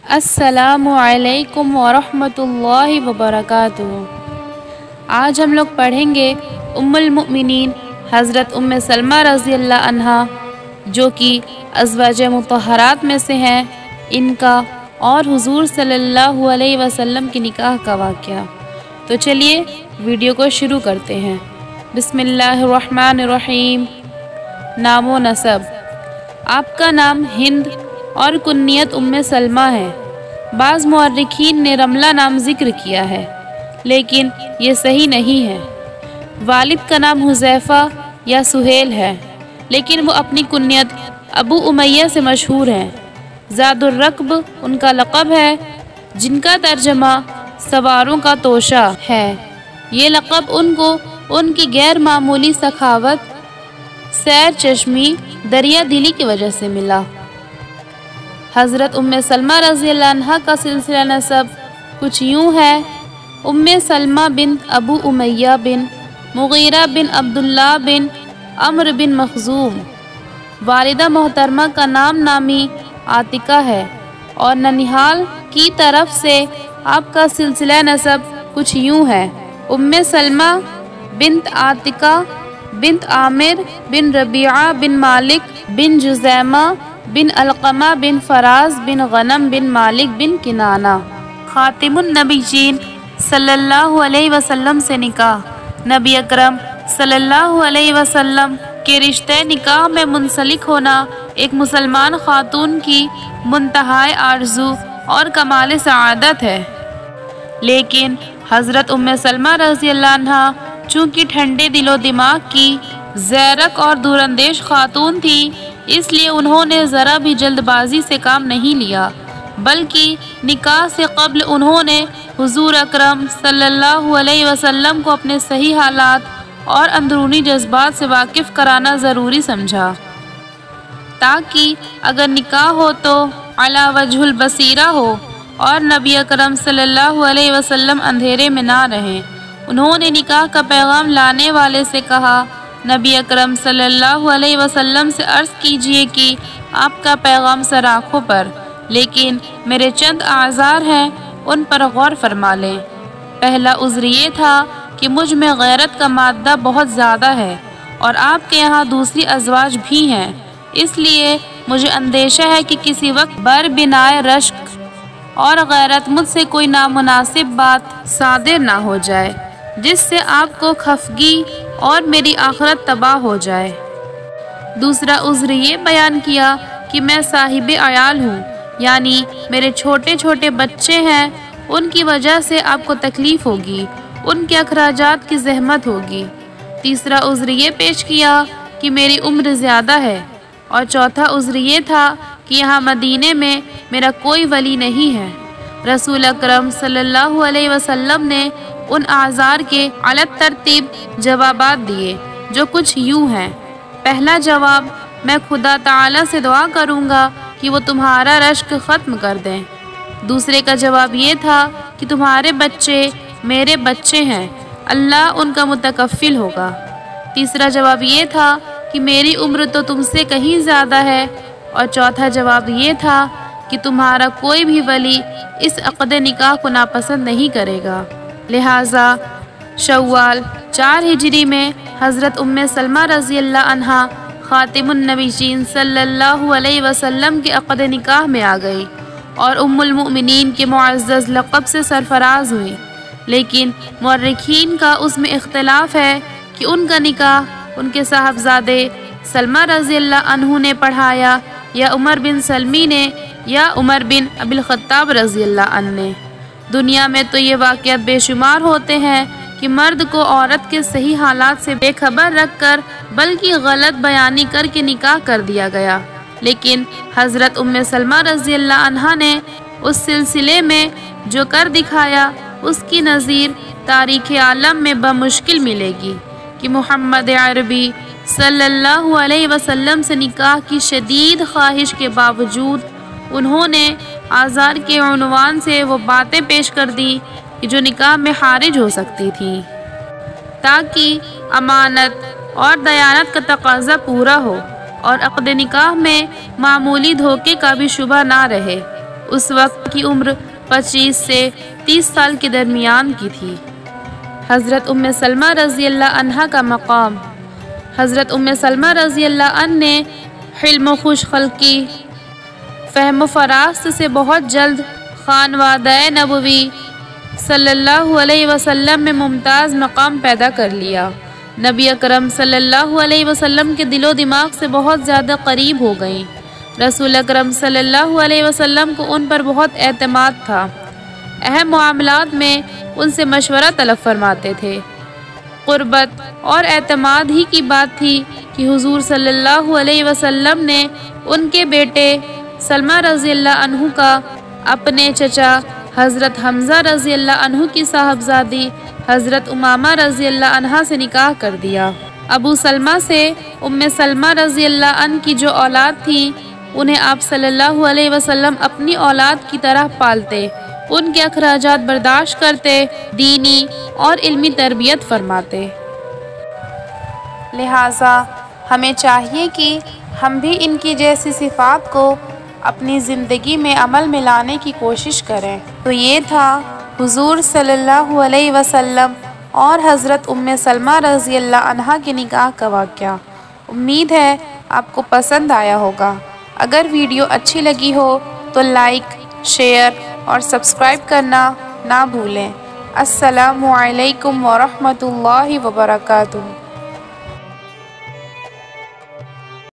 السلام علیکم ورحمۃ اللہ وبرکاتہ۔ آج ہم لوگ پڑھیں گے ام المؤمنین حضرت ام سلمہ رضی اللہ عنہا جو کہ ازواج مطہرات میں سے ہیں، ان کا اور حضور صلی اللہ علیہ وسلم کی نکاح کا واقعہ۔ تو چلیے ویڈیو کو شروع کرتے ہیں۔ بسم اللہ الرحمن الرحیم۔ نام و نسب: آپ کا نام ہند اور کنیت ام سلمہ ہے۔ بعض مورخین نے رملہ نام ذکر کیا ہے لیکن یہ صحیح نہیں ہے۔ والد کا نام حذیفہ یا سہیل ہے لیکن وہ اپنی کنیت ابو امیہ سے مشہور ہیں۔ ذات الرکب ان کا لقب ہے جن کا ترجمہ سواروں کا توشہ ہے۔ یہ لقب ان کو ان کی غیر معمولی سخاوت، سیر چشمی، دریا دلی کی وجہ سے ملا۔ حضرت ام سلمہ رضی اللہ عنہا کا سلسلہ نسب کچھ یوں ہے: ام سلمہ بنت ابو امیہ بن مغیرہ بن عبداللہ بن عمرو بن مخزوم۔ والدہ محترمہ کا نام نامی عاتقہ ہے اور ننیحال کی طرف سے آپ کا سلسلہ نسب کچھ یوں ہے: ام سلمہ بنت عاتقہ بنت عامر بن ربیعہ بن مالک بن جزیمہ بن علقمہ بن فراز بن غنم بن مالک بن کنانہ۔ خاتم النبیین صلی اللہ علیہ وسلم سے نکاح: نبی اکرم صلی اللہ علیہ وسلم کے رشتہ نکاح میں منسلک ہونا ایک مسلمان خاتون کی منتہائی آرزو اور کمال سعادت ہے، لیکن حضرت ام سلمہ رضی اللہ عنہا چونکہ ٹھنڈے دل و دماغ کی زیرک اور دوراندیش خاتون تھی، اس لیے انہوں نے ذرا بھی جلد بازی سے کام نہیں لیا، بلکہ نکاح سے قبل انہوں نے حضور اکرم صلی اللہ علیہ وسلم کو اپنے صحیح حالات اور اندرونی جذبات سے واقف کرانا ضروری سمجھا، تاکہ اگر نکاح ہو تو علی وجہ البصیرہ ہو اور نبی اکرم صلی اللہ علیہ وسلم اندھیرے میں نہ رہیں۔ انہوں نے نکاح کا پیغام لانے والے سے کہا: نبی اکرم صلی اللہ علیہ وسلم سے عرض کیجئے کہ آپ کا پیغام سر آنکھوں پر، لیکن میرے چند اعذار ہیں، ان پر غور فرما لیں۔ پہلا عذر یہ تھا کہ مجھ میں غیرت کا مادہ بہت زیادہ ہے اور آپ کے یہاں دوسری ازواج بھی ہیں، اس لیے مجھے اندیشہ ہے کہ کسی وقت بربنائے رشک اور غیرت مجھ سے کوئی نامناسب بات صادر نہ ہو جائے جس سے آپ کو خفگی اور میری آخرت تباہ ہو جائے۔ دوسرا عذر یہ بیان کیا کہ میں صاحب عیال ہوں، یعنی میرے چھوٹے چھوٹے بچے ہیں، ان کی وجہ سے آپ کو تکلیف ہوگی، ان کے اخراجات کی زحمت ہوگی۔ تیسرا عذر یہ پیش کیا کہ میری عمر زیادہ ہے، اور چوتھا عذر یہ تھا کہ یہاں مدینے میں میرا کوئی ولی نہیں ہے۔ رسول اکرم صلی اللہ علیہ وسلم نے ان اعذار کے علی ترتیب جوابات دیے جو کچھ یوں ہیں: پہلا جواب: میں خدا تعالیٰ سے دعا کروں گا کہ وہ تمہارا رشک ختم کر دیں۔ دوسرے کا جواب یہ تھا کہ تمہارے بچے میرے بچے ہیں، اللہ ان کا متکفل ہوگا۔ تیسرا جواب یہ تھا کہ میری عمر تو تم سے کہیں زیادہ ہے، اور چوتھا جواب یہ تھا کہ تمہارا کوئی بھی ولی اس عقد نکاح کو ناپسند نہیں کرے گا، لہٰذا شوال 4 ہجری میں حضرت ام سلمہ رضی اللہ عنہا خاتم النبیین صلی اللہ علیہ وسلم کے عقد نکاح میں آ گئی اور ام المؤمنین کے معزز لقب سے سرفراز ہوئی، لیکن مورخین کا اس میں اختلاف ہے کہ ان کا نکاح ان کے صاحبزادے سلمہ رضی اللہ عنہ نے پڑھایا یا عمر بن سلمی نے یا عمر بن ابی الخطاب رضی اللہ عنہ نے۔ دنیا میں تو یہ واقعات بے شمار ہوتے ہیں کہ مرد کو عورت کے صحیح حالات سے بے خبر رکھ کر بلکہ غلط بیانی کر کے نکاح کر دیا گیا، لیکن حضرت ام سلمہ رضی اللہ عنہا نے اس سلسلے میں جو کر دکھایا اس کی نظیر تاریخ عالم میں بمشکل ملے گی کہ محمد عربی صلی اللہ علیہ وسلم سے نکاح کی شدید خواہش کے باوجود انہوں نے اعذار کے عنوان سے وہ باتیں پیش کر دی کہ جو نکاح میں خارج ہو سکتی تھی، تاکہ امانت اور دیانت کا تقاضا پورا ہو اور عقد نکاح میں معمولی دھوکے کا بھی شبہ نہ رہے۔ اس وقت کی عمر 25 سے 30 سال کے درمیان کی تھی۔ حضرت ام سلمہ رضی اللہ عنہا کا مقام۔ حضرت ام سلمہ رضی اللہ عنہ نے حلم و خوش خلقی، فہم و فراست سے بہت جلد خانوادہ نبوی صلی اللہ علیہ وسلم میں ممتاز مقام پیدا کر لیا۔ نبی اکرم صلی اللہ علیہ وسلم کے دل و دماغ سے بہت زیادہ قریب ہو گئیں۔ رسول اکرم صلی اللہ علیہ وسلم کو ان پر بہت اعتماد تھا۔ اہم معاملات میں ان سے مشورہ طلب فرماتے تھے۔ قربت اور اعتماد ہی کی بات تھی کہ حضور صلی اللہ علیہ وسلم نے ان کے بیٹے سلمہ رضی اللہ عنہ کا اپنے چچا حضرت حمزہ رضی اللہ عنہ کی صاحبزادی حضرت امامہ رضی اللہ عنہا سے نکاح کر دیا۔ ابو سلمہ سے ام سلمہ رضی اللہ عنہ کی جو اولاد تھی انہیں آپ صلی اللہ علیہ وسلم اپنی اولاد کی طرح پالتے، ان کے اخراجات برداشت کرتے، دینی اور علمی تربیت فرماتے۔ لہٰذا ہمیں چاہیے کہ ہم بھی ان کی جیسی صفات کو اپنی زندگی میں عمل میں لانے کی کوشش کریں۔ تو یہ تھا حضور صلی اللہ علیہ وسلم اور حضرت ام سلمہ رضی اللہ عنہا کے نکاح کا واقعہ۔ امید ہے آپ کو پسند آیا ہوگا۔ اگر ویڈیو اچھی لگی ہو تو لائک، شیئر اور سبسکرائب کرنا نہ بھولیں۔ السلام علیکم ورحمۃ اللہ وبرکاتہ۔